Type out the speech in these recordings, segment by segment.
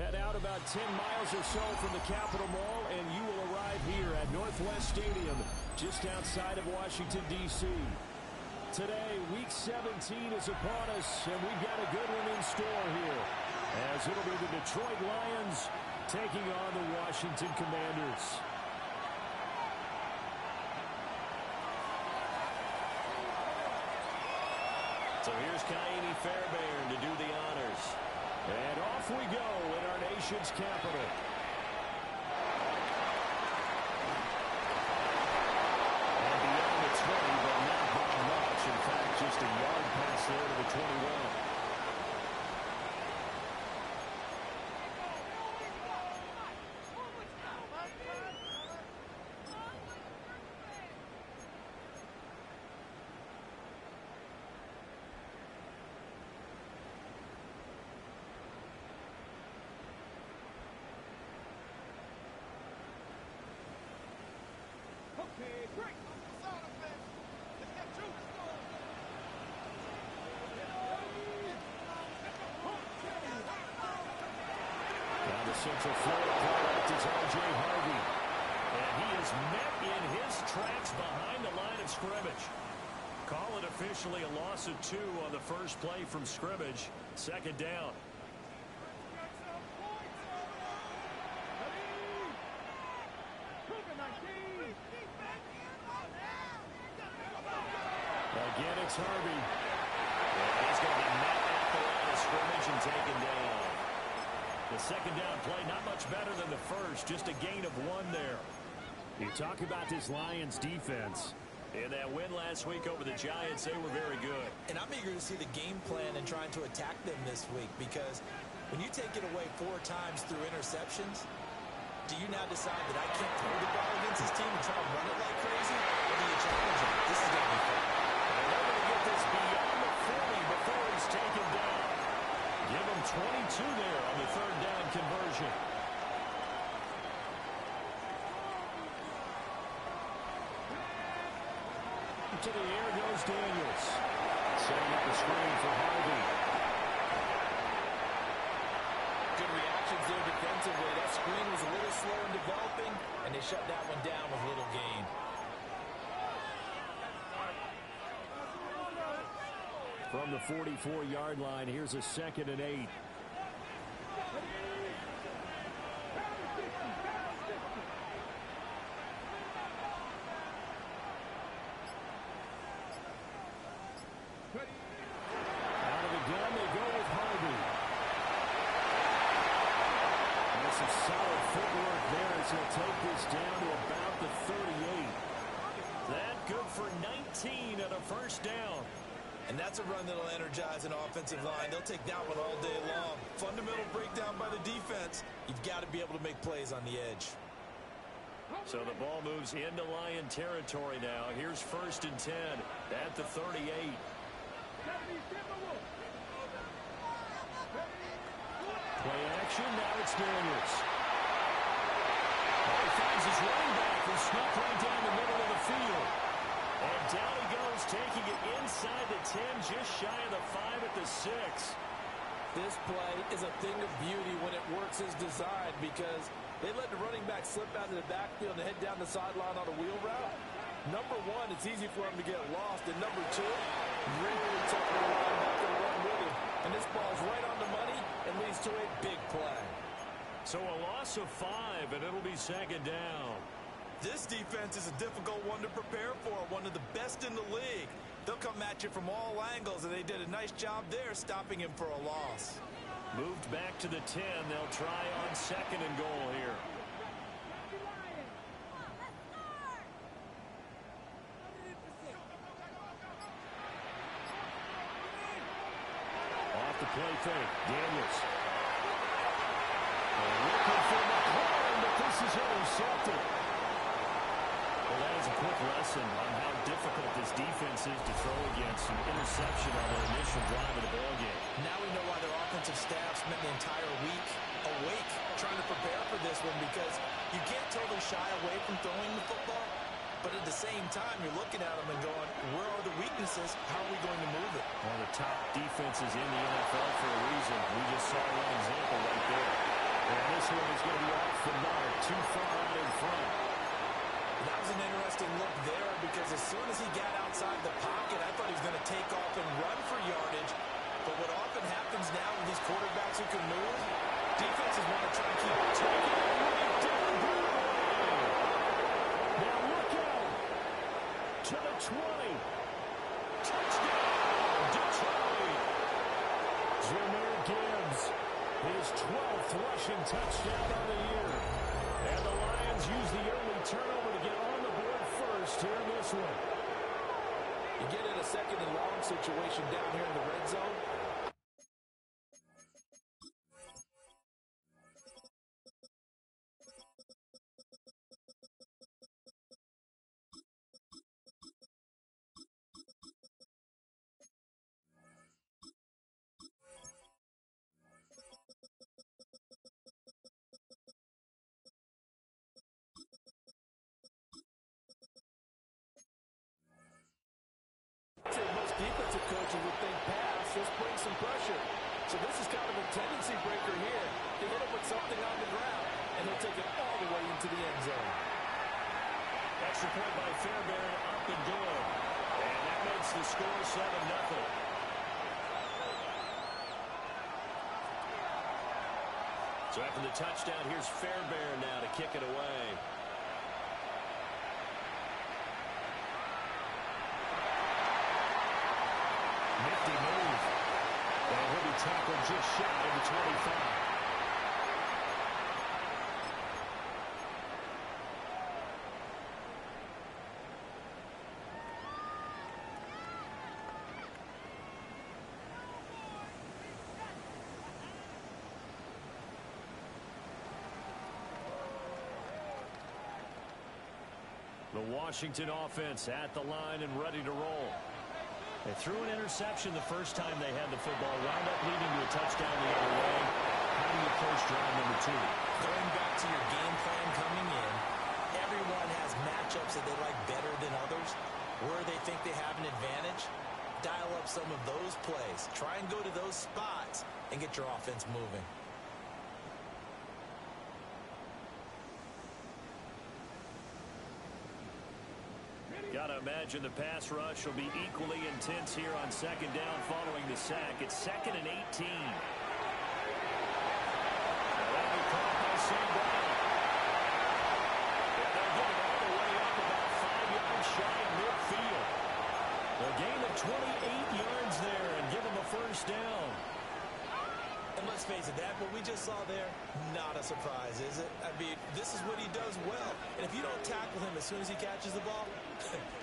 Head out about 10 miles or so from the Capitol Mall, and you will arrive here at Northwest Stadium, just outside of Washington, D.C. Today, Week 17 is upon us, and we've got a good one in store here, as it'll be the Detroit Lions taking on the Washington Commanders. So here's Kaimi Fairbairn to do the honors. And off we go in our nation's capital. And beyond the 20, but not by much. In fact, just a yard pass there to the 21. Central Florida product is R.J. Harvey. And he is met in his tracks behind the line of scrimmage. Call it officially a loss of 2 on the first play from scrimmage. Second down. Again, it's Harvey. And he's going to be met at the line of scrimmage and taken down. The second down play, not much better than the first, just a gain of 1 there. You talk about this Lions defense. In that win last week over the Giants, they were very good. And I'm eager to see the game plan and trying to attack them this week, because when you take it away 4 times through interceptions, do you now decide that I can't throw the ball against this team and try to run it like crazy? Or do you challenge them? This is going to be fun. And they're going to get this beyond the 40 before he's taken down. Give him 22 there on the third down conversion. To the air goes Daniels. Setting up the screen for Harvey. Good reactions there defensively. That screen was a little slow in developing, and they shut that one down with little gain. From the 44-yard line, here's a 2nd and 8. Out of the gun, they go with Harvey. And some solid footwork there as he'll take this down to about the 38. That good for 19 and a first down. And that's a run that'll energize an offensive line. They'll take that one all day long. Fundamental breakdown by the defense. You've got to be able to make plays on the edge. So the ball moves into Lion territory now. Here's 1st and 10 at the 38. Play action. Now it's Daniels. He finds his running back who snuck right down the middle of the field. And down he goes, taking it inside the 10, just shy of the 5 at the 6. This play is a thing of beauty when it works as designed, because they let the running back slip out of the backfield and head down the sideline on a wheel route. Number 1, it's easy for him to get lost. And number 2, really tough for the linebacker to run with him. And this ball's right on the money and leads to a big play. So a loss of 5, and it'll be 2nd down. This defense is a difficult one to prepare for, one of the best in the league. They'll come at you from all angles, and they did a nice job there stopping him for a loss. Moved back to the 10. They'll try on 2nd and goal here. Off the play fake, Daniels. Looking for McLaurin, but this is intercepted. Well, that is a quick lesson on how difficult this defense is to throw against. An interception on their initial drive of the ballgame. Now we know why their offensive staff spent the entire week awake trying to prepare for this one, because you can't totally shy away from throwing the football, but at the same time, you're looking at them and going, where are the weaknesses? How are we going to move it? One of the top defenses in the NFL for a reason. We just saw one example right there. And this one is going to be off the mark, too far out in front. That was an interesting look there because as soon as he got outside the pocket, I thought he was going to take off and run for yardage. But what often happens now with these quarterbacks who can move, defenses want to try and keep taking it. Now look out to the 20. Touchdown, Detroit. Jahmyr Gibbs, his 12th rushing touchdown of the year. And the Lions use the early turnover to get on the board first here in this one. You get in a second and long situation down here in the red zone. Most defensive coaches would think pass, let's bring some pressure. So this is kind of a tendency breaker here. They hit him with something on the ground, and he'll take it all the way into the end zone. Extra point by Fairbairn, up and good. And that makes the score 7-0. So after the touchdown, here's Fairbairn now to kick it away. Nifty move. And he'll be tackled just shy of the 25. The Washington offense at the line and ready to roll. They threw an interception the first time they had the football, wound up leading to a touchdown the other way. How do you approach drive number 2? Going back to your game plan coming in, everyone has matchups that they like better than others. Where they think they have an advantage, dial up some of those plays. Try and go to those spots and get your offense moving. Gotta imagine the pass rush will be equally intense here on second down following the sack. It's 2nd and 18. That'll be caught by St. Brown. And they'll get it all the way up about 5 yards shy of midfield. A gain of 28 yards there and give them a first down. And let's face it, that what we just saw there, not a surprise, is it? I mean, this is what he does well. And if you don't tackle him as soon as he catches the ball,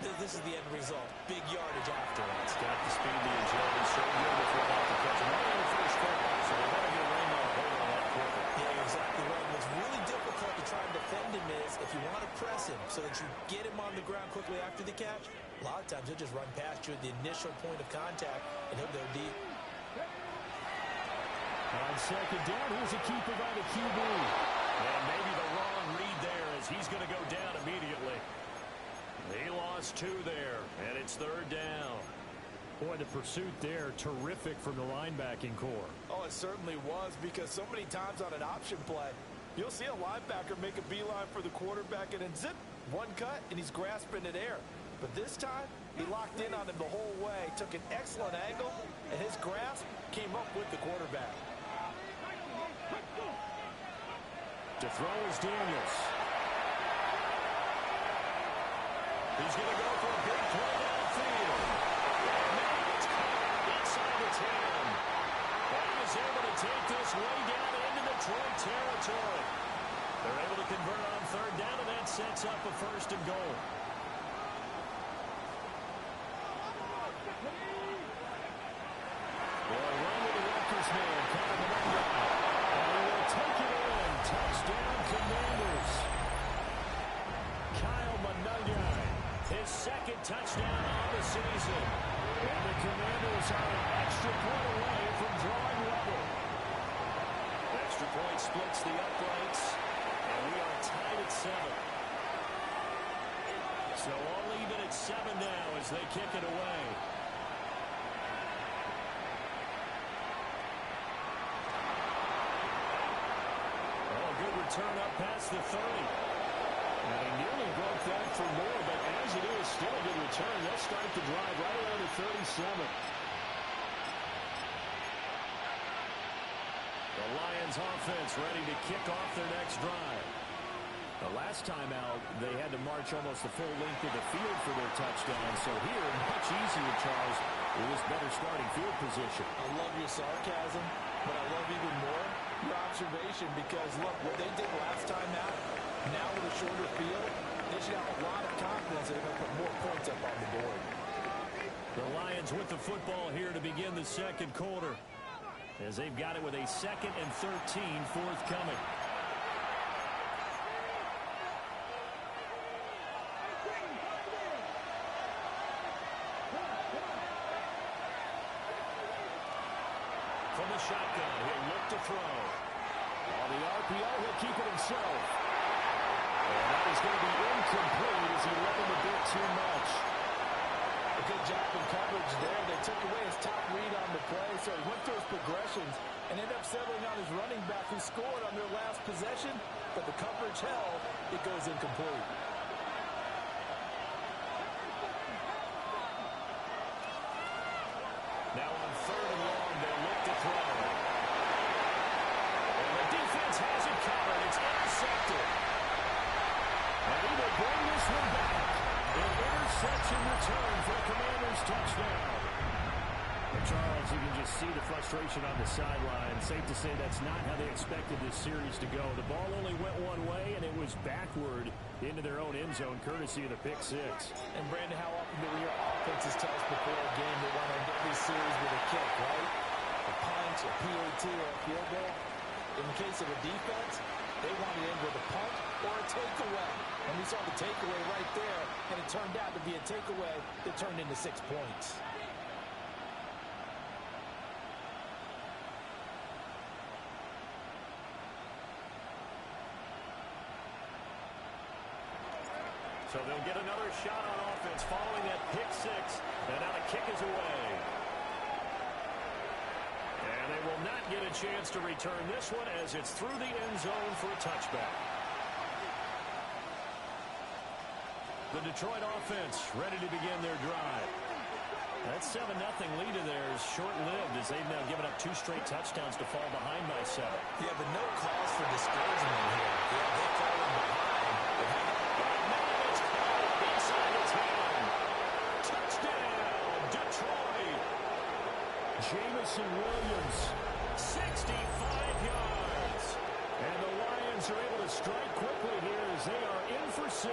this is the end result. Big yardage after it. It's got the speed, the agility, so good with what off the catch. Not in the first quarter, so they want to get Raymond a hold on that quicker. Yeah, you're exactly right. What's really difficult to try and defend him is if you want to press him so that you get him on the ground quickly after the catch, a lot of times he'll just run past you at the initial point of contact, and he'll go deep. On second down, here's a keeper by the QB. And maybe the wrong read there as he's going to go down immediately. He lost 2 there, and it's 3rd down. Boy, the pursuit there, terrific from the linebacking core. Oh, it certainly was, because so many times on an option play, you'll see a linebacker make a beeline for the quarterback, and then zip, one cut, and he's grasping at air. But this time, he locked in on him the whole way, took an excellent angle, and his grasp came up with the quarterback. To throw is Daniels. He's going to go for a big play downfield. And now it's caught inside the 10. And he is able to take this way down into Detroit territory. They're able to convert on 3rd down, and that sets up a 1st and goal. Well, run with the Rutgers man, Kyle Monangai. And he will take it in. Touchdown, Commanders. Kyle Monangai, his 2nd touchdown on the season. And the Commanders are an extra point away from drawing level. Extra point splits the uprights, and we are tied at 7. So all even at 7 now as they kick it away. return up past the 30. And he nearly broke that for more, but as it is, still a good return. They'll start the drive right around the 37. The Lions offense ready to kick off their next drive. The last time out, they had to march almost the full length of the field for their touchdown. So here, much easier, Charles, with this better starting field position. I love your sarcasm, but I love even more your observation because, look, what they did last time out, now with a shorter field, they should have a lot of confidence that they're going to put more points up on the board. The Lions with the football here to begin the second quarter, as they've got it with a 2nd and 13 forthcoming. From the shotgun, he'll look to throw. On the RPO, he'll keep it himself. And that is going to be incomplete as he let him a bit too much. A good job in coverage there. They took away his top read on the play, so he went through his progressions and ended up settling on his running back who scored on their last possession, but the coverage held. It goes incomplete. Now on 3rd and long, they'll look to throw. And the defense has it covered. It's intercepted. And he will bring this one back. An interception return for the Commanders' touchdown. Well, Charles, you can just see the frustration on the sideline. Safe to say that's not how they expected this series to go. The ball only went one way, and it was backward into their own end zone, courtesy of the pick six. And, Brandon, how often do we hear offenses tell us before a game they want to end every series with a kick, right? A punch, a PAT, or a field goal. In the case of a defense, they want to end with a punt or a takeaway. And we saw the takeaway right there, and it turned out to be a takeaway that turned into 6 points. So they'll get another shot on offense following that pick six. And now the kick is away. And they will not get a chance to return this one as it's through the end zone for a touchback. The Detroit offense ready to begin their drive. That 7-0 lead of theirs short-lived as they've now given up 2 straight touchdowns to fall behind by 7. Yeah, but no cause for discouragement here. Yeah, they've fallen behind. Touchdown, Detroit. Jameson Williams, 65 yards. And the Lions are able to strike quickly here as they are in for 6.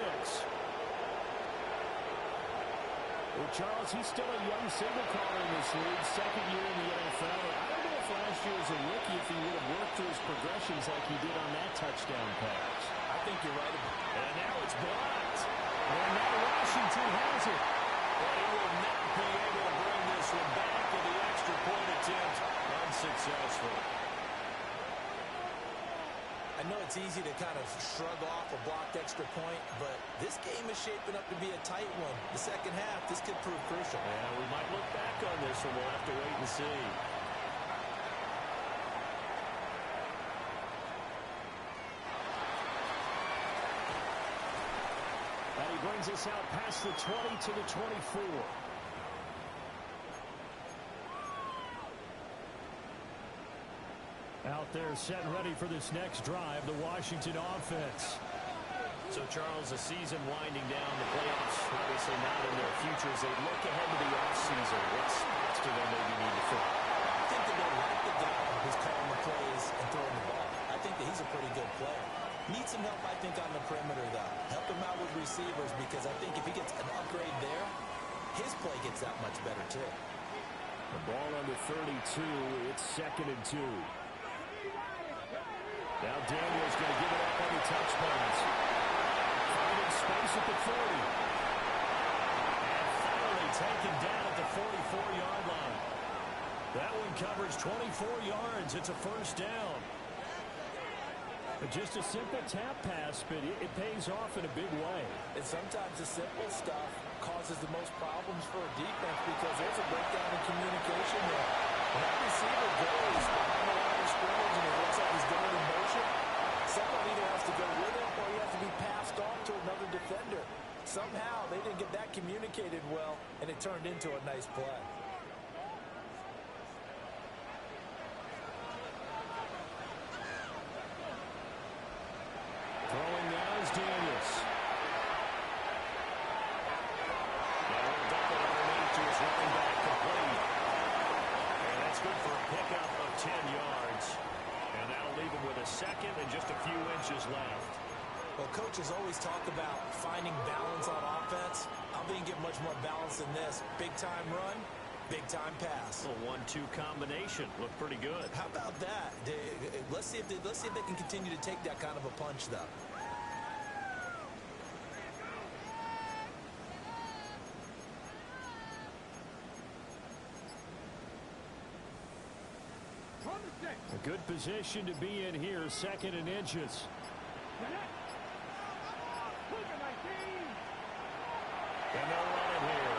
Well, Charles, he's still a young signal caller in this league, 2nd year in the NFL. I don't know if last year as a rookie if he would have worked through his progressions like he did on that touchdown pass. I think you're right. And now it's blocked. And now Washington has it. But he will not be able to bring this one back, and the extra point attempt unsuccessful. I know it's easy to kind of shrug off a blocked extra point, but this game is shaping up to be a tight one. The second half, this could prove crucial. Yeah, we might look back on this one. We'll have to wait and see. And he brings us out past the 20 to the 24. Out there set and ready for this next drive, the Washington offense. So, Charles, the season winding down, the playoffs obviously not in their future as they look ahead to the offseason. What spots do they maybe need to fill? I think that they like the guy who's calling the plays and throwing the ball. I think that he's a pretty good player. Needs some help, I think, on the perimeter, though. Help him out with receivers because I think if he gets an upgrade there, his play gets that much better, too. The ball on the 32. It's 2nd and 2. Now Daniels going to give it up on the touch pass. Finding space at the 40. And finally taken down at the 44-yard line. That one covers 24 yards. It's a first down. But just a simple tap pass, but it pays off in a big way. And sometimes the simple stuff causes the most problems for a defense because there's a breakdown in communication there. When that receiver goes behind the line of scrimmage and it looks like he's going in motion, someone either turned into a nice play. Throwing now is Daniels. Now he'll dump it underneath to his running back complete. And that's good for a pickup of 10 yards. And that'll leave him with a second and just a few inches left. Well, coaches always talk about finding balance on offense. I don't think you get much more balance than this. Big-time run, big-time pass. A 1-2 combination. Looked pretty good. How about that? Let's see if they can continue to take that kind of a punch, though. A good position to be in here, 2nd and inches. And they'll run it here.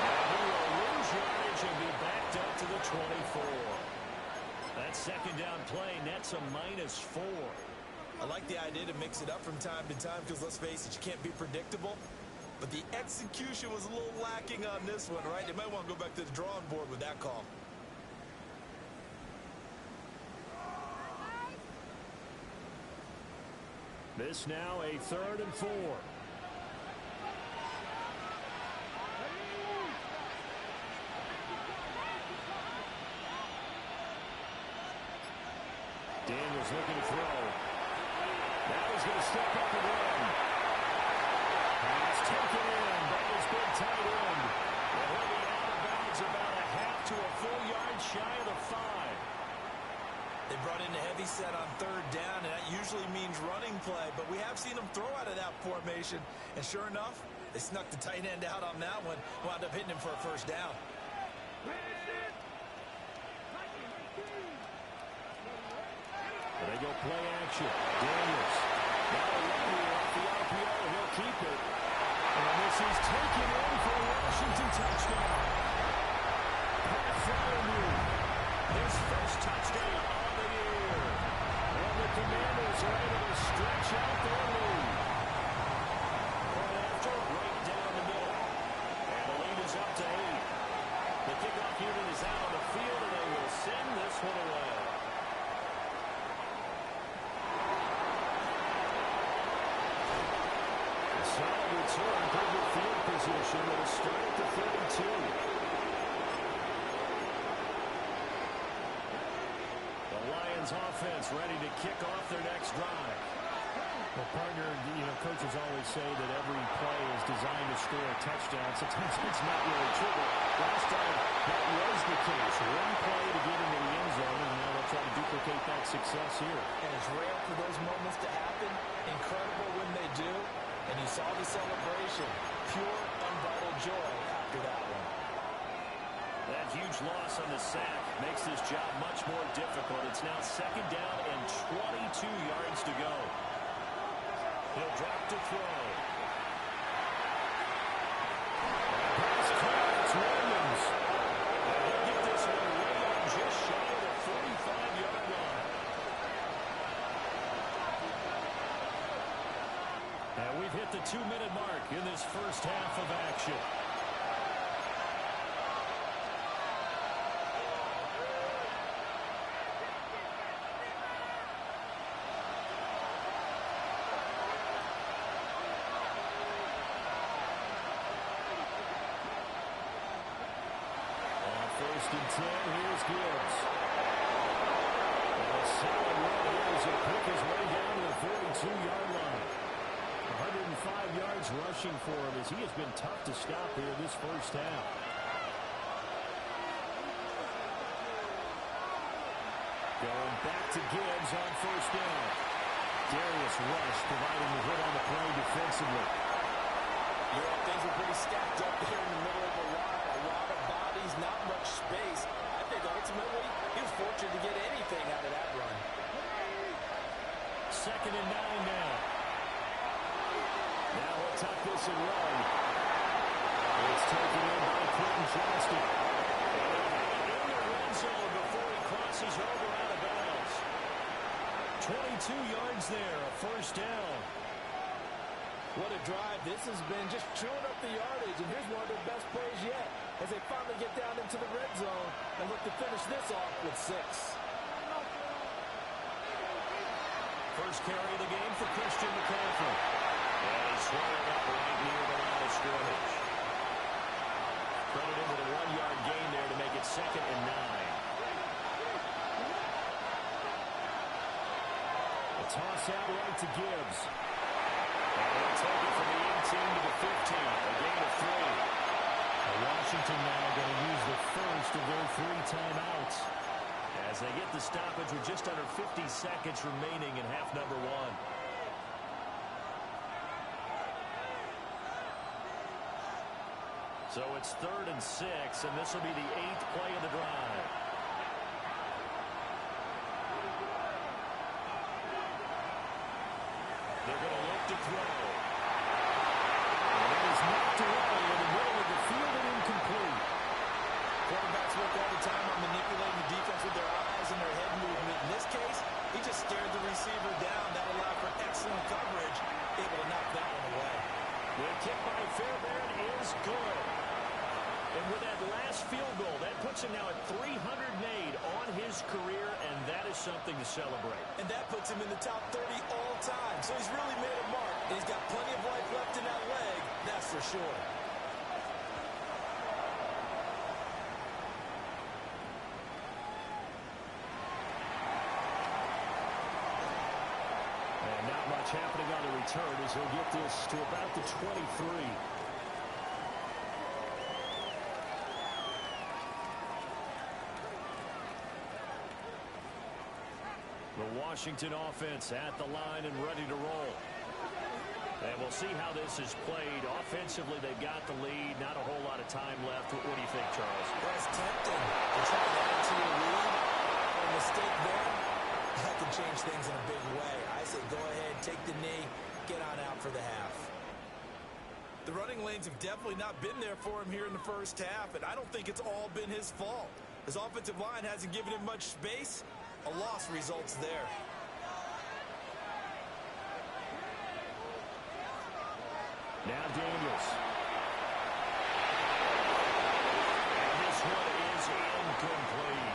And he will lose yardage and be backed up to the 24. That 2nd down play nets a -4. I like the idea to mix it up from time to time because, let's face it, you can't be predictable. But the execution was a little lacking on this one, right? They might want to go back to the drawing board with that call. This now a 3rd and 4. Daniels looking to throw. Now he's going to step up and run. Pass taken in by his big tight end. And he'll be out of bounds about a half to a full yard shy of the 5. They brought in a heavy set on 3rd down, and that usually means running play, but we have seen them throw out of that formation, and sure enough, they snuck the tight end out on that one, wound up hitting him for a 1st down. They go play action. Daniels. Now a run here off the RPO. He'll keep it. And this is taken in for a Washington touchdown. Pat Freiermuth. His first touchdown on the year. And the Commanders are able to stretch out their lead. Point after, right down the middle. And the lead is up to 8. The kickoff unit is out on the field, and they will send this one away. Solid return, good field position. It'll start at the 32. The Lions offense ready to kick off their next drive. Well, partner, coaches always say that every play is designed to score a touchdown. Sometimes it's not really true. Last time, that was the case. One play to get into the end zone, and now they'll try to duplicate that success here. And it's rare for those moments to happen. Incredible when they do. And you saw the celebration. Pure, unbridled joy after that one. That huge loss on the sack makes this job much more difficult. It's now 2nd down and 22 yards to go. He'll drop to throw. Pass caught. It's Williams. He'll get this one way out just shy of the 45-yard line. And we've hit the 2-minute mark in this first half of action. On 1st and 10, here's Gibbs. And a solid run here as he pick his way down to the 42-yard line. 105 yards rushing for him as he has been tough to stop here this first half. Going back to Gibbs on 1st down. Darius Rush providing the hit on the play defensively. Things were pretty stacked up there in the middle of the line. A lot of bodies, not much space. I think ultimately he was fortunate to get anything out of that run. 2nd and 9 now. Now he'll tuck this and run. It's taken in by Quentin Johnston. In the red zone before he crosses over out of bounds. 22 yards there, a 1st down. What a drive this has been, just chewing up the yardage, and here's one of their best plays yet as they finally get down into the red zone and look to finish this off with 6. First carry of the game for Christian McCaffrey. And he's swallowed up right near the line of scrimmage. Credit him with a 1-yard gain there to make it 2nd and 9. A toss out right to Gibbs. And they'll take it from the 18 to the 15. A gain of 3. Washington now going to use the first of their 3 timeouts. As they get the stoppage with just under 50 seconds remaining in half number 1. So it's 3rd and 6, and this will be the 8th play of the drive. They're going to look to throw. And it is knocked away in the middle of the field and incomplete. Quarterbacks work all the time on manipulating the defense with their eyes and their head movement. In this case, he just stared the receiver down. That allowed for excellent coverage, able to knock that one away. The kick by Fairbairn is good. And with that last field goal, that puts him now at 300 made on his career, and that is something to celebrate. And that puts him in the top 30 all time. So he's really made a mark, and he's got plenty of life left in that leg, that's for sure. And not much happening on the return as he'll get this to about the 23. The Washington offense at the line and ready to roll. And we'll see how this is played. Offensively, they've got the lead. Not a whole lot of time left. What do you think, Charles? Well, it's tempting to try to add to your lead. A mistake there, that can change things in a big way. I say go ahead, take the knee, get on out for the half. The running lanes have definitely not been there for him here in the first half, and I don't think it's all been his fault. His offensive line hasn't given him much space. A loss results there. Now Daniels. And this one is incomplete.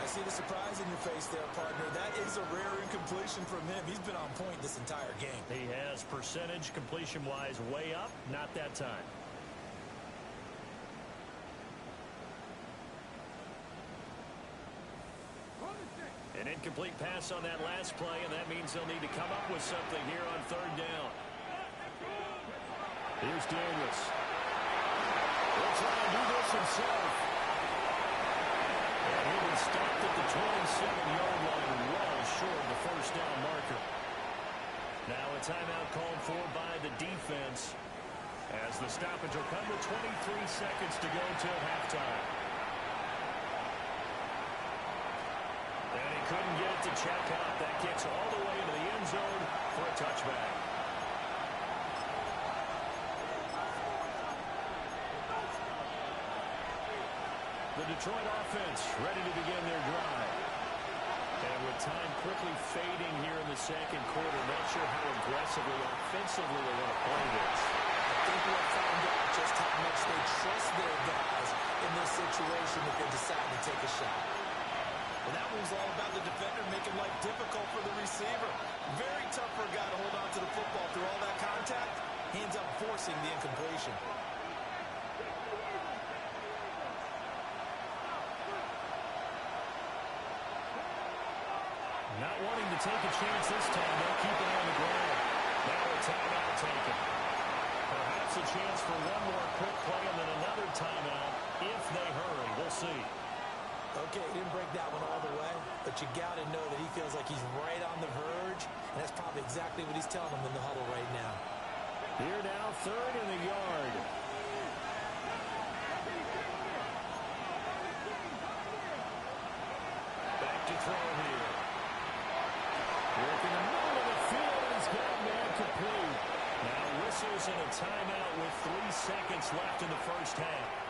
I see the surprise in your face there, partner. That is a rare incompletion from him. He's been on point this entire game. He has percentage completion-wise way up. Not that time. An incomplete pass on that last play, and that means they'll need to come up with something here on 3rd down. Here's Daniels. He'll try and do this himself. And he was stopped at the 27-yard line, well short of the first down marker. Now a timeout called for by the defense as the stoppage will come with 23 seconds to go till halftime. And he couldn't get it to check out. That kicks all the way into the end zone for a touchback. The Detroit offense ready to begin their drive. And with time quickly fading here in the second quarter, not sure how aggressively, offensively they want to play this. I think we'll find out just how much they trust their guys in this situation if they decide to take a shot. And that one's all about the defender making life difficult for the receiver. Very tough for a guy to hold on to the football through all that contact. He ends up forcing the incompletion. Not wanting to take a chance this time, they'll keep it on the ground. Now a timeout taken. Perhaps a chance for one more quick play and then another timeout if they hurry. We'll see. Okay, he didn't break that one all the way, but you got to know that he feels like he's right on the verge, and that's probably exactly what he's telling them in the huddle right now. Here now, 3rd and a yard. Back to throw here. Working the middle of the field, and he's got man complete. Now whistles and a timeout with 3 seconds left in the first half.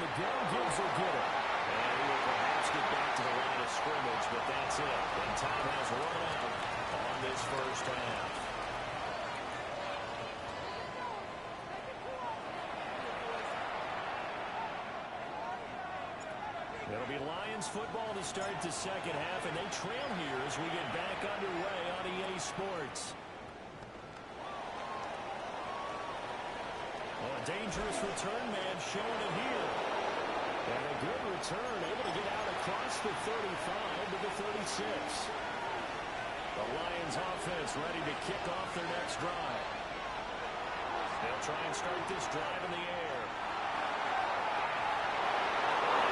the go. Gibbs will get it. And he will perhaps get back to the line of scrimmage, but that's it. And time has run out on this first half. It'll be Lions football to start the second half, and they trail here as we get back underway on EA Sports. Oh, a dangerous return man showing it here. And a good return, able to get out across the 35 to the 36. The Lions offense ready to kick off their next drive. They'll try and start this drive in the air.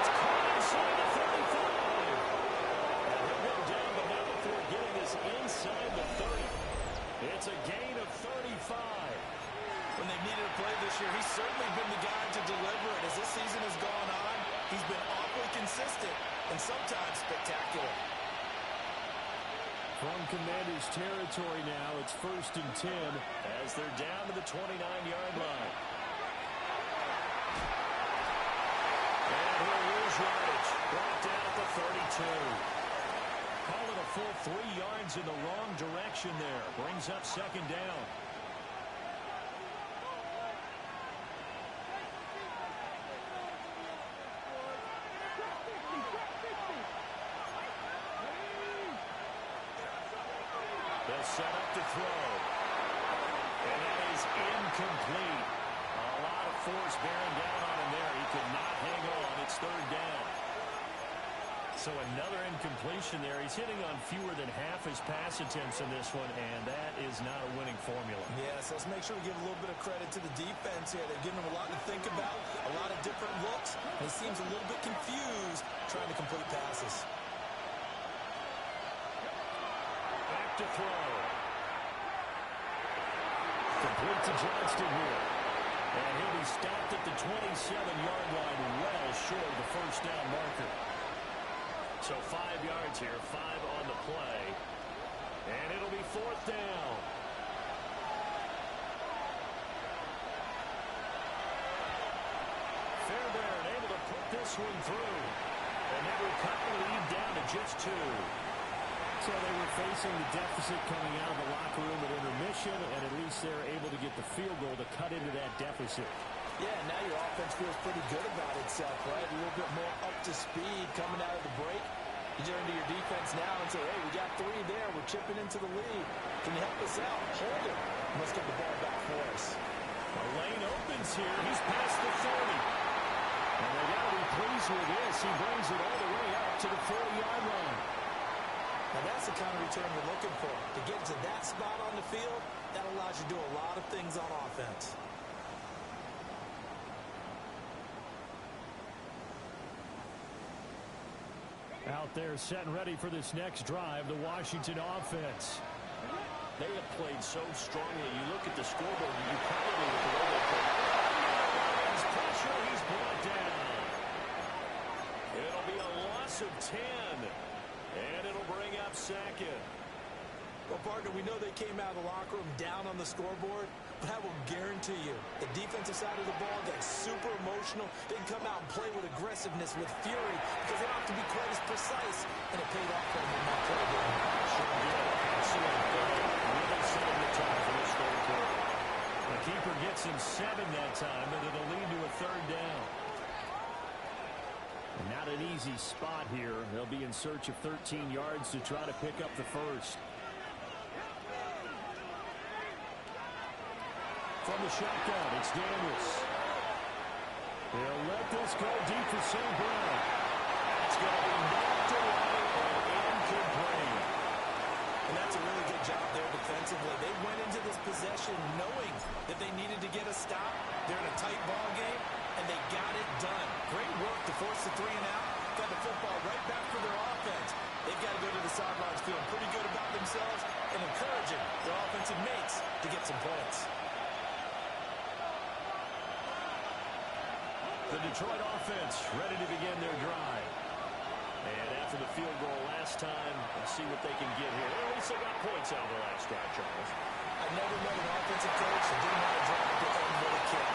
It's caught inside the 35. And he'll go down, but not before getting this inside the 30. It's a gain of 35. When they needed a play this year, he's certainly been the guy to deliver it. As this season has gone on, he's been awfully consistent and sometimes spectacular. From Commanders territory now, it's 1st and 10 as they're down to the 29-yard line. And he'll lose yardage. Brought down at the 32. Call it a full 3 yards in the wrong direction there. Brings up second down. They'll set up to throw. And that is incomplete. A lot of force bearing down on him there. He could not hang on. It's third down. So another incompletion there. He's hitting on fewer than half his pass attempts in this one, and that is not a winning formula. Yes, let's make sure we give a little bit of credit to the defense here. They're giving him a lot to think about, a lot of different looks, and he seems a little bit confused trying to complete passes. To throw. Complete to Johnston here. And he'll be stopped at the 27-yard line, well short of the first down marker. So 5 yards here, 5 on the play. And it'll be 4th down. Fairbairn able to put this one through. And they will cut the lead down to just 2. So they were facing the deficit coming out of the locker room at intermission, and at least they're able to get the field goal to cut into that deficit. Yeah, now your offense feels pretty good about itself, right? A little bit more up to speed coming out of the break. You turn to your defense now and say, hey, we got 3 there. We're chipping into the lead. Can you help us out? Hold it. Let's get the ball back for us. The lane opens here. He's past the 30. And they got to be pleased with this. He brings it all the way up to the 40-yard line. Now that's the kind of return we're looking for. To get to that spot on the field, that allows you to do a lot of things on offense. Out there set and ready for this next drive, the Washington offense. They have played so strongly. You look at the scoreboard, you probably with the way they play. He's pressure, he's brought down. It'll be a loss of 10. And it'll bring up second. Well, partner, we know they came out of the locker room down on the scoreboard, but I will guarantee you the defensive side of the ball got super emotional. They can come out and play with aggressiveness, with fury, because they don't have to be quite as precise, and it paid off for them in that play game. Sure did. Excellent play. Really setting the tone for this third quarter. The keeper gets him 7 that time, and it'll lead to a third down. Not an easy spot here. They'll be in search of 13 yards to try to pick up the first. From the shotgun, it's Daniels. They'll let this go deep for St. Brown. It's going to be knocked away and incomplete. And that's a really good job there defensively. They went into this possession knowing that they needed to get a stop. They're in a tight ball game, and they got it done. Great work to force the 3 and out. Got the football right back for their offense. They've got to go to the sidelines feeling pretty good about themselves and encouraging their offensive mates to get some points. The Detroit offense ready to begin their drive. And after the field goal last time, let's see what they can get here. At least they got points out of the last drive, Charles. I've never met an offensive coach that didn't want to drive to end with a kick.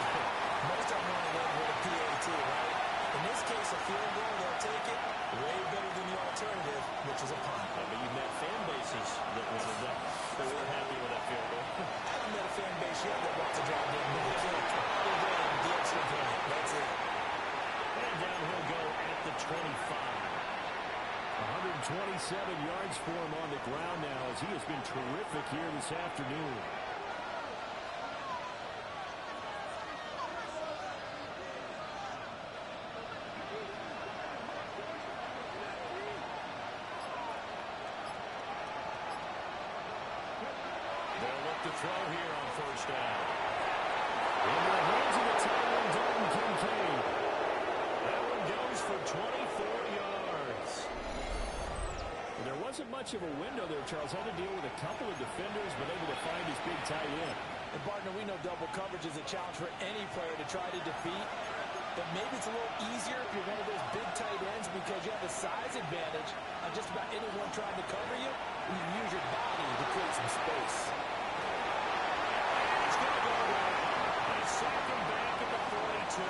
Most of them want to end with a PAT, right? In this case, a field goal, they'll take it way better than the alternative, which is a punt. I mean, you've met fan bases that was enough. They weren't happy with that field goal. I haven't met a fan base yet that wants to drive in with a kick other than the extra point. That's it. And down he'll go at the 25. 127 yards for him on the ground now as he has been terrific here this afternoon. They'll look to throw here on first down. Into the hands of the tight end, Dalton Kincaid. That one goes for 24 yards. There wasn't much of a window there. Charles had to deal with a couple of defenders, but able to find his big tight end. And, partner, we know double coverage is a challenge for any player to try to defeat. But maybe it's a little easier if you're one of those big tight ends because you have a size advantage on just about anyone trying to cover you, and you use your body to create some space. It's going to go away. They sack him back at the 42.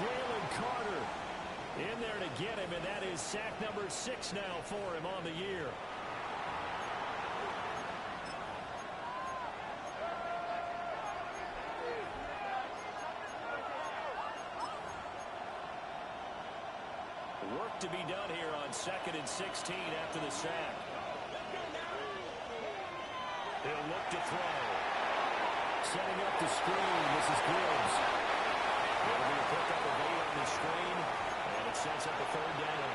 Jalen Carter in there to get him, and that is sack number 6 now for him on the year. Work to be done here on 2nd and 16 after the sack. He'll look to throw. Setting up the screen, this is Gibbs. It'll be a pickup of 8 on the screen, and it sets up a 3rd down.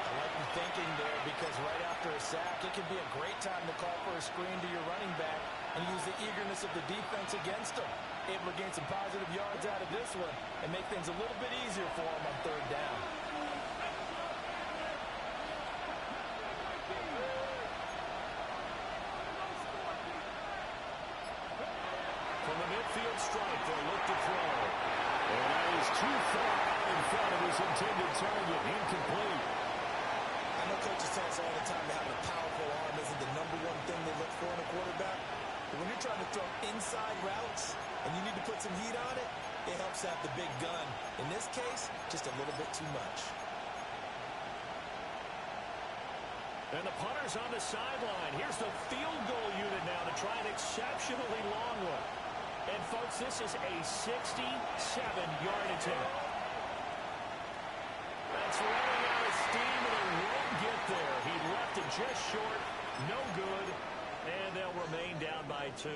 I like the thinking there because right after a sack, it can be a great time to call for a screen to your running back and use the eagerness of the defense against him. Able to gain some positive yards out of this one and make things a little bit easier for him on 3rd down. From the midfield stripe, they'll look to throw. And that is too far out in front of his intended target. Incomplete. I know coaches tell us all the time that having a powerful arm isn't the #1 thing they look for in a quarterback. But when you're trying to throw inside routes and you need to put some heat on it, it helps have the big gun. In this case, just a little bit too much. And the punter's on the sideline. Here's the field goal unit now to try an exceptionally long one. And, folks, this is a 67-yard attempt. That's running out of steam, and it won't get there. He left it just short. No good. And they'll remain down by 2.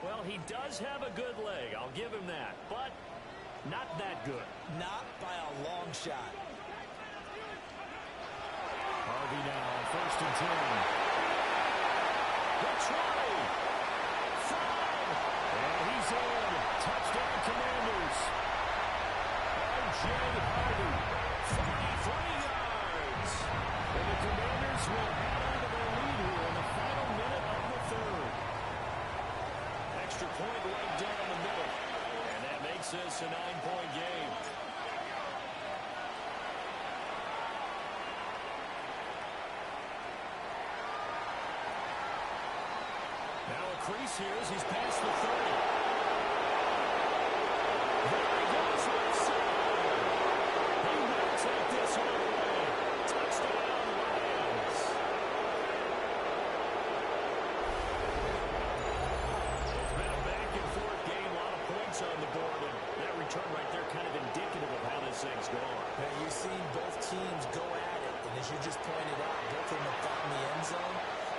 Well, he does have a good leg. I'll give him that. But not that good. Not by a long shot. Harvey now on 1st and 10. The try. 5. And he's in. Touchdown, Commanders. R.J. Harvey. 43 yards. And the Commanders will add on to their lead here in the final minute of the 3rd. Extra point right down the middle. And that makes this a 9-point game. Now a crease here as he's past the 30. There he goes left side. He will take this all the way. Touchdown, Lions. It's been a back-and-forth game, a lot of points on the board, and that return right there kind of indicative of how this thing's gone. Now, you've seen both teams go at it, and as you just pointed out, both of them have gotten the end zone.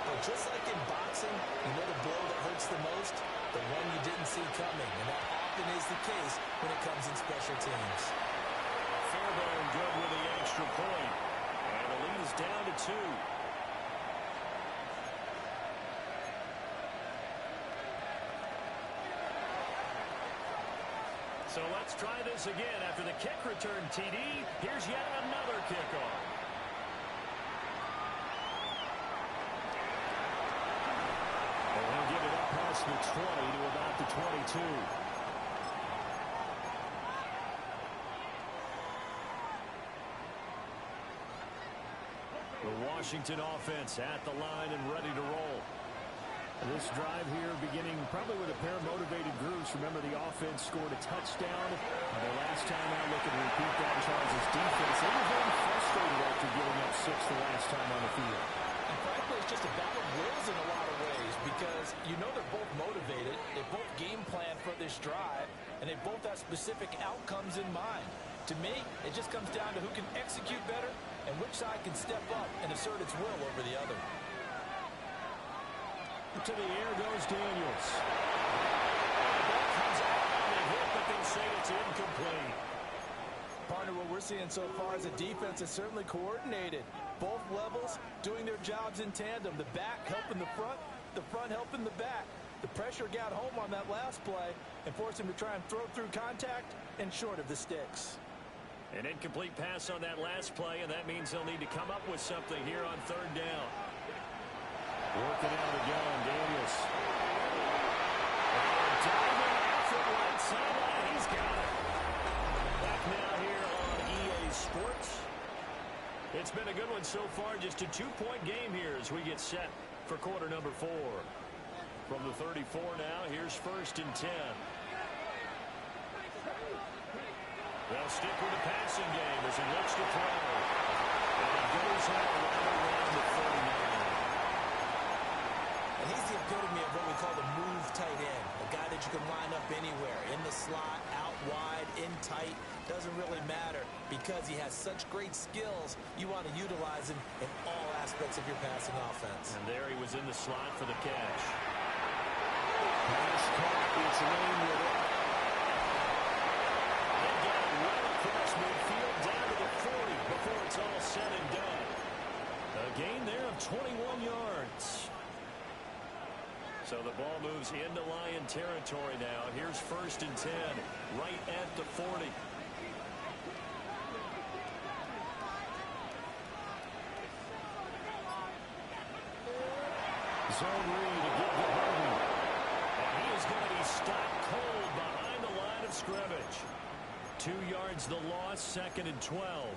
But just like in boxing, you know the blow that hurts the most? The one you didn't see coming, and that often is the case when it comes in special teams. Fairbairn good with the extra point, and the lead is down to 2. So let's try this again. After the kick return TD, here's yet another kickoff. And he'll give it up past the 20 to about the 22. The Washington offense at the line and ready to roll. This drive here beginning probably with a pair of motivated groups. Remember, the offense scored a touchdown. The last time out, look at repeat that, Charles' defense. They were very frustrated after giving up 6 the last time on the field. And frankly, it's just a battle of wills in a lot of ways because you know they're both motivated. They both game plan for this drive, and they both have specific outcomes in mind. To me, it just comes down to who can execute better and which side can step up and assert its will over the other. To the air goes Daniels. The ball comes out on the hit, but they'll say it's incomplete. Partner, what we're seeing so far is a defense is certainly coordinated. Both levels doing their jobs in tandem. The back helping the front helping the back. The pressure got home on that last play and forced him to try and throw through contact and short of the sticks. An incomplete pass on that last play, and that means they'll need to come up with something here on 3rd down. Working out again, Daniels. Diving effort right sideline. He's got it. Back now here on EA Sports. It's been a good one so far. Just a 2-point game here as we get set for quarter number 4. From the 34 now, here's 1st and 10. They'll stick with the passing game as he looks to throw. And it goes out right around the 39. And he's the epitome of what we call the move tight end. A guy that you can line up anywhere, in the slot, out wide, in tight. Doesn't really matter because he has such great skills. You want to utilize him in all aspects of your passing offense. And there he was in the slot for the catch. Pass caught. It's Lane with it. They got it right across midfield down to the 40 before it's all said and done. A gain there of 21 yards. So the ball moves into Lion territory now. Here's 1st and 10, right at the 40. Zone read to give to Harden. And he is going to be stopped cold behind the line of scrimmage. 2 yards the loss, 2nd and 12.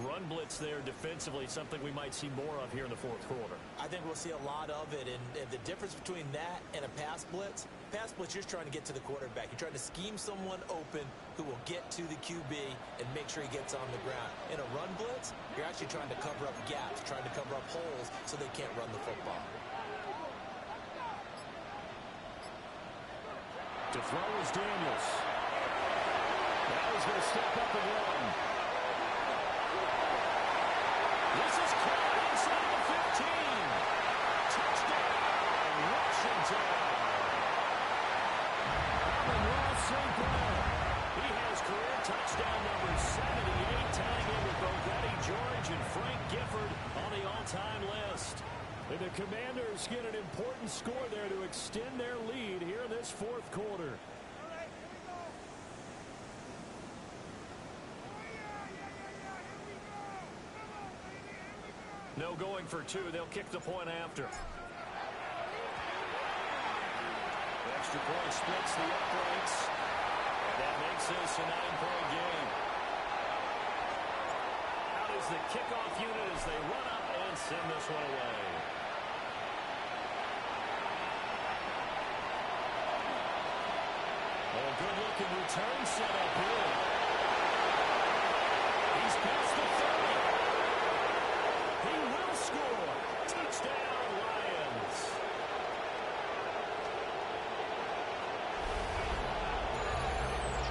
Run blitz there defensively, something we might see more of here in the 4th quarter. I think we'll see a lot of it, and the difference between that and a pass blitz, you're just trying to get to the quarterback. You're trying to scheme someone open who will get to the QB and make sure he gets on the ground. In a run blitz, you're actually trying to cover up gaps, trying to cover up holes so they can't run the football. To throw is Daniels. Now he's going to step up and run. This is caught inside the 15. Touchdown, Washington. Amon-Ra St. Brown. He has career touchdown number 78, tying in with both Eddie George and Frank Gifford on the all-time list. And the Commanders get an important score there to extend their lead here in this 4th quarter. No going for 2. They'll kick the point after. Extra point splits the uprights. And that makes this a 9-point game. Out is the kickoff unit as they run up and send this one away. Oh, good-looking return set up here. He's past the 30. He will score. Touchdown, Lions.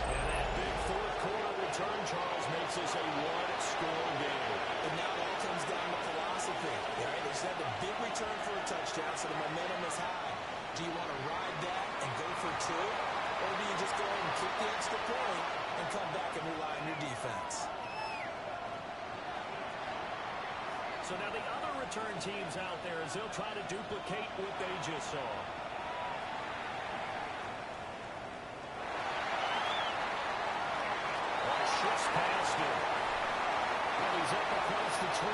And that big 4th quarter return, Charles, makes this a 1-score game. And now it all comes down to philosophy. Right? They just had the big return for a touchdown, so the momentum is high. Do you want to ride that and go for 2? Or do you just go ahead and kick the extra point and come back and rely on your defense? So now the other return teams out there as they'll try to duplicate what they just saw. Shifts past him. Well, he's up across the 25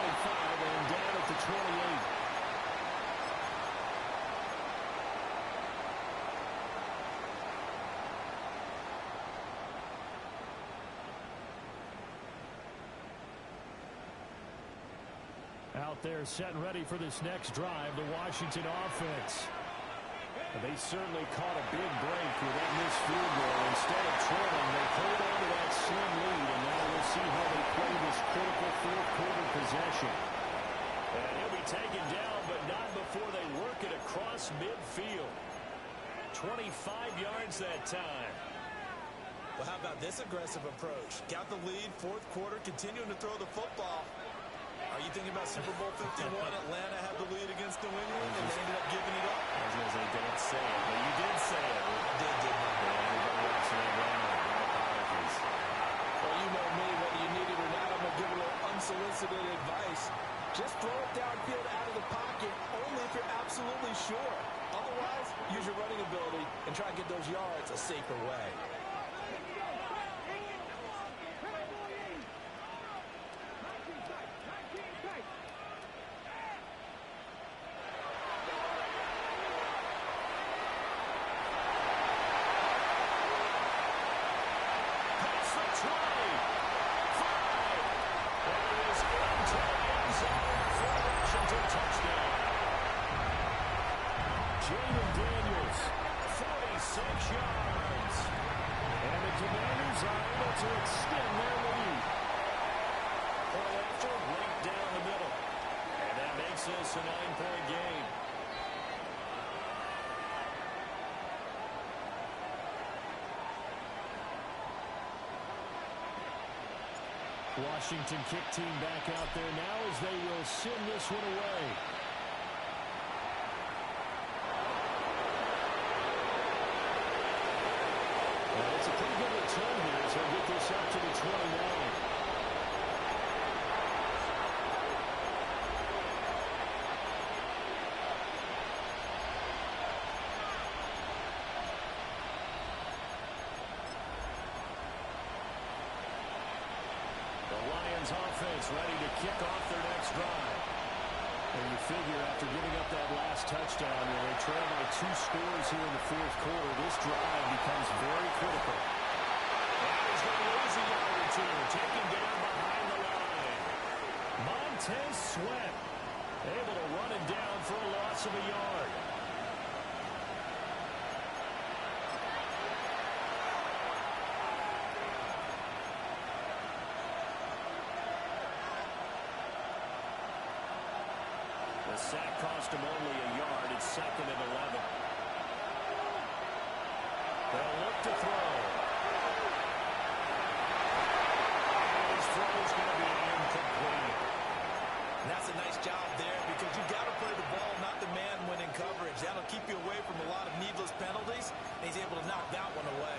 and down at the 28. Out there set and ready for this next drive, the Washington offense. They certainly caught a big break with that missed field goal. Instead of trailing, they hold on to that slim lead, and now we'll see how they play this critical fourth-quarter possession. And he'll be taken down, but not before they work it across midfield. 25 yards that time. Well, how about this aggressive approach? Got the lead, fourth quarter, continuing to throw the football. Are you thinking about Super Bowl 51? Atlanta had the lead against New England, and they ended up giving it up. I was going to say, don't say it, but you did say it. I did, didn't I? Yeah, everybody watching Atlanta, my apologies. Well, you know me, whether you need it or not, I'm going to give a little unsolicited advice. Just throw it downfield out of the pocket, only if you're absolutely sure. Otherwise, use your running ability and try to get those yards a safer way. Jaden Daniels, 46 yards. And the Commanders are able to extend their lead. Point after, right down the middle. And that makes this a 9-point game. Washington kick team back out there now as they will send this one away. Well, it's a pretty good return here as they'll get this up to the 29. Offense ready to kick off their next drive. And you figure after giving up that last touchdown, they trail by 2 scores here in the fourth quarter. This drive becomes very critical. And he's going to lose a yard or two, taken down behind the line. Montez Sweat able to run it down for a loss of a yard. The sack cost him only a yard. It's 2nd and 11. They'll look to throw. And his throw is going to be incomplete. And that's a nice job there because you got to play the ball, not the man when in coverage. That'll keep you away from a lot of needless penalties, and he's able to knock that one away.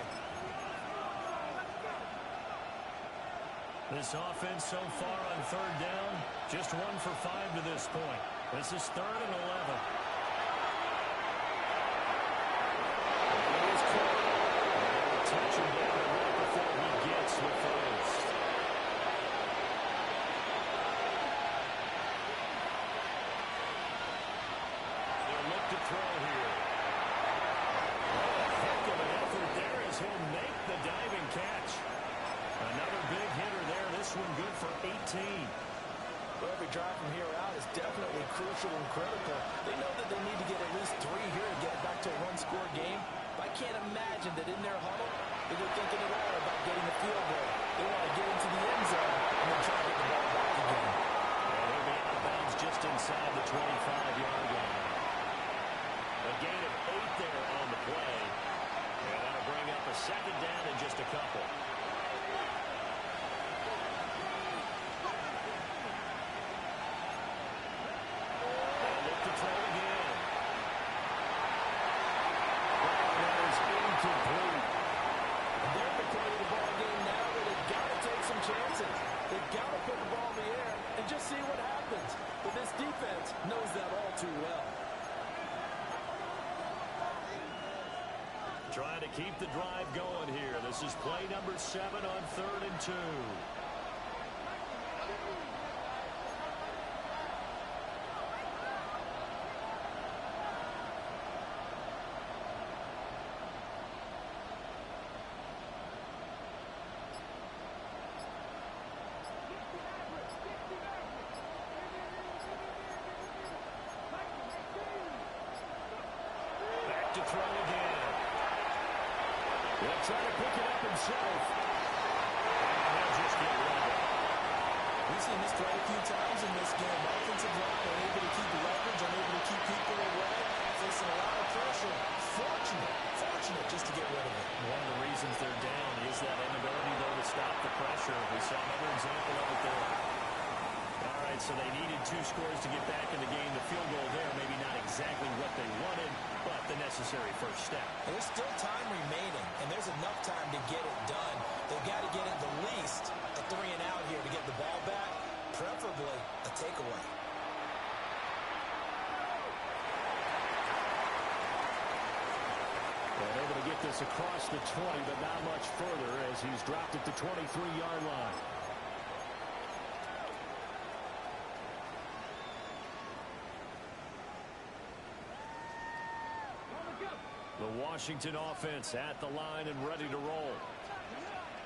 This offense so far on 3rd down, just 1 for 5 to this point. This is 3rd and 11. It is caught. Touch him down right before he gets the first. They'll look to throw here. Oh, a heck of an effort there as he'll make the diving catch. Another big hitter there. This one good for 18. Well, every drive from here out is definitely crucial and critical. They know that they need to get at least 3 here to get it back to a 1-score game. But I can't imagine that in their huddle that they're thinking at all about getting a field goal. They want to get into the end zone and then try to get the ball back again. And he'll be out of bounds just inside the 25-yard line. A gain of 8 there on the play. And that'll bring up a 2nd down in just a couple. Trying to keep the drive going here. This is play number 7 on 3rd and 2. Back back to throw again. He'll try to pick it up himself. And he'll just get rid of it. We've seen this quite a few times in this game. Offensive line unable to keep leverage, unable to keep people away, facing a lot of pressure. Fortunate just to get rid of it. One of the reasons they're down is that inability, though, to stop the pressure. We saw another example of it there. All right, so they needed 2 scores to get back in the game. The field goal there, maybe not exactly what they wanted, but the necessary first step. And there's still time remaining, and there's enough time to get it done. They've got to get at the least a 3 and out here to get the ball back, preferably a takeaway. And able to get this across the 20, but not much further as he's dropped at the 23-yard line. The Washington offense at the line and ready to roll.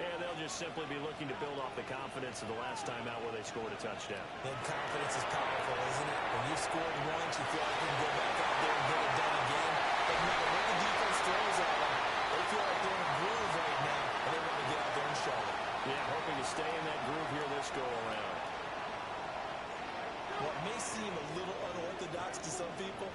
And they'll just simply be looking to build off the confidence of the last time out where they scored a touchdown. And confidence is powerful, isn't it? When you've scored once, you feel like you can go back out there and get it done again. But no matter what the defense throws at them, they feel like they're in a groove right now, and they want to get out there and show it. Yeah, hoping to stay in that groove here this go-around. What may seem a little unorthodox to some people,